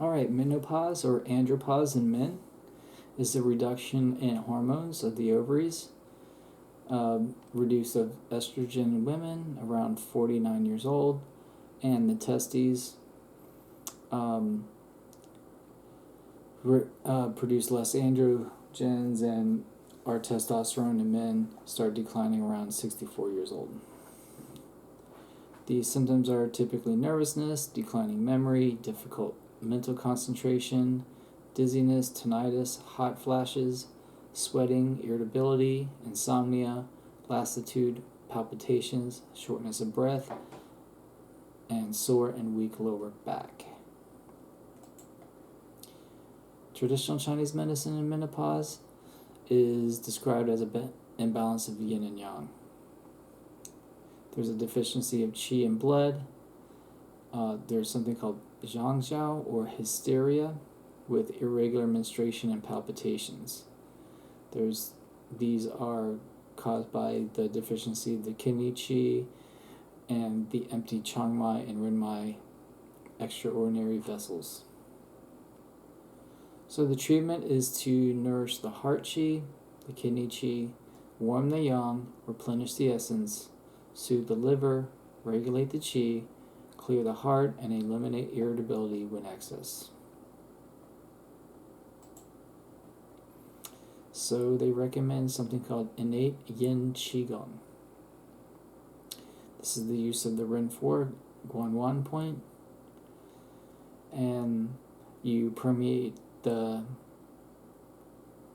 Alright, menopause or andropause in men is the reduction in hormones of the ovaries, reduce of estrogen in women around 49 years old, and the testes produce less androgens, and our testosterone in men start declining around 64 years old. These symptoms are typically nervousness, declining memory, difficult mental concentration, dizziness, tinnitus, hot flashes, sweating, irritability, insomnia, lassitude, palpitations, shortness of breath, and sore and weak lower back. Traditional Chinese medicine in menopause is described as an imbalance of yin and yang. There's a deficiency of qi and blood. There's something called zhangjiao or hysteria with irregular menstruation and palpitations. These are caused by the deficiency of the kidney qi and the empty changmai and renmai extraordinary vessels. So the treatment is to nourish the heart qi, the kidney qi, warm the yang, replenish the essence, soothe the liver, regulate the qi, clear the heart, and eliminate irritability when excess. So they recommend something called innate yin qigong. This is the use of the Ren 4 Guanwan point, and you create the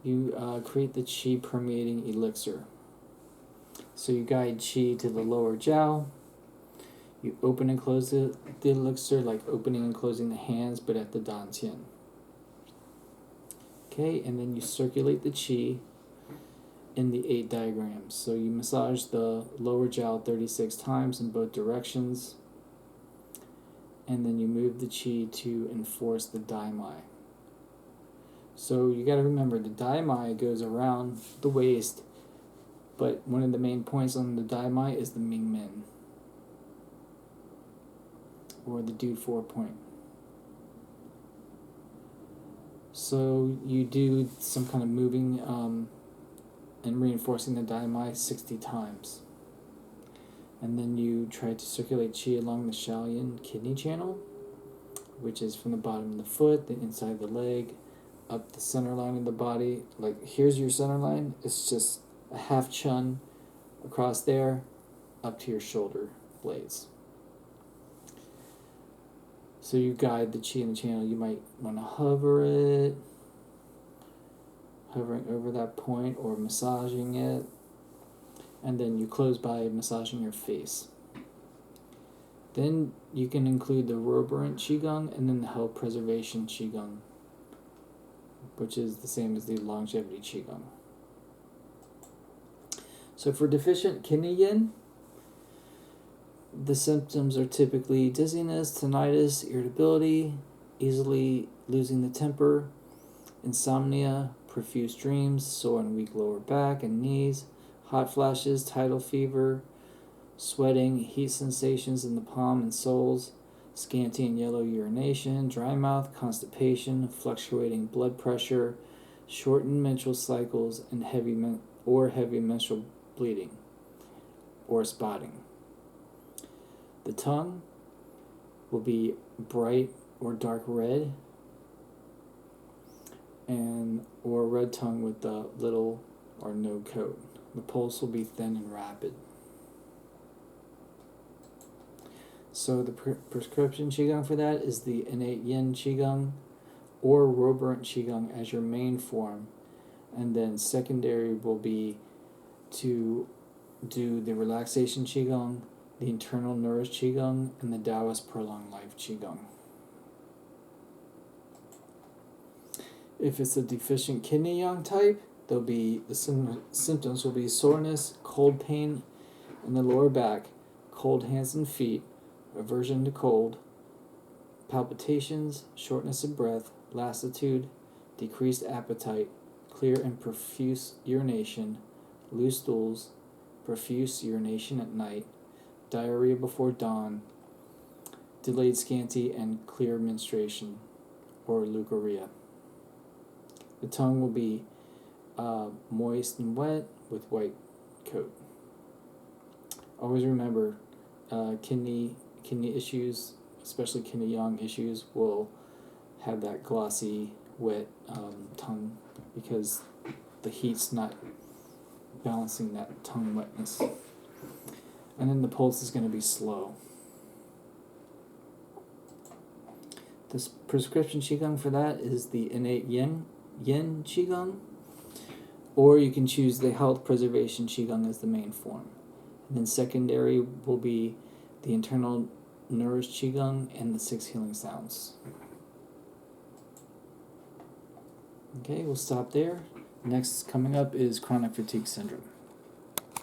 qi permeating elixir. So you guide qi to the lower jiao. You open and close the elixir like opening and closing the hands, but at the dantian. Okay, and then you circulate the qi in the 8 diagrams. So you massage the lower jiao 36 times in both directions, and then you move the qi to enforce the daimai. So you got to remember the daimai goes around the waist, but one of the main points on the daimai is the mingmen, or the du 4 point. So you do some kind of moving and reinforcing the daimai 60 times. And then you try to circulate qi along the Shaoyin kidney channel, which is from the bottom of the foot, the inside of the leg, up the center line of the body. Like, here's your center line. It's just a half chun across there, up to your shoulder blades. So you guide the qi in the channel. You might want to hovering over that point or massaging it. And then you close by massaging your face. Then you can include the Roborant Qigong and then the Health Preservation Qigong, which is the same as the Longevity Qigong. So for deficient kidney yin, the symptoms are typically dizziness, tinnitus, irritability, easily losing the temper, insomnia, profuse dreams, sore and weak lower back and knees, hot flashes, tidal fever, sweating, heat sensations in the palm and soles, scanty and yellow urination, dry mouth, constipation, fluctuating blood pressure, shortened menstrual cycles, and heavy menstrual bleeding or spotting. The tongue will be bright or dark red, or red tongue with a little or no coat. The pulse will be thin and rapid. So the prescription Qigong for that is the innate yin Qigong or Roborant Qigong as your main form, and then secondary will be to do the relaxation Qigong, the internal nourish Qigong, and the Taoist prolonged life Qigong. If it's a deficient kidney yang type, the symptoms will be soreness, cold pain in the lower back, cold hands and feet, aversion to cold, palpitations, shortness of breath, lassitude, decreased appetite, clear and profuse urination, loose stools, profuse urination at night, diarrhea before dawn, delayed scanty and clear menstruation, or leukorrhea. The tongue will be moist and wet with white coat. Always remember, kidney issues, especially kidney yang issues, will have that glossy, wet tongue because the heat's not balancing that tongue wetness. And then the pulse is going to be slow. This prescription Qigong for that is the innate yin Qigong, or you can choose the health preservation Qigong as the main form. And then secondary will be the internal nourished Qigong and the 6 healing sounds. Okay, we'll stop there. Next coming up is chronic fatigue syndrome.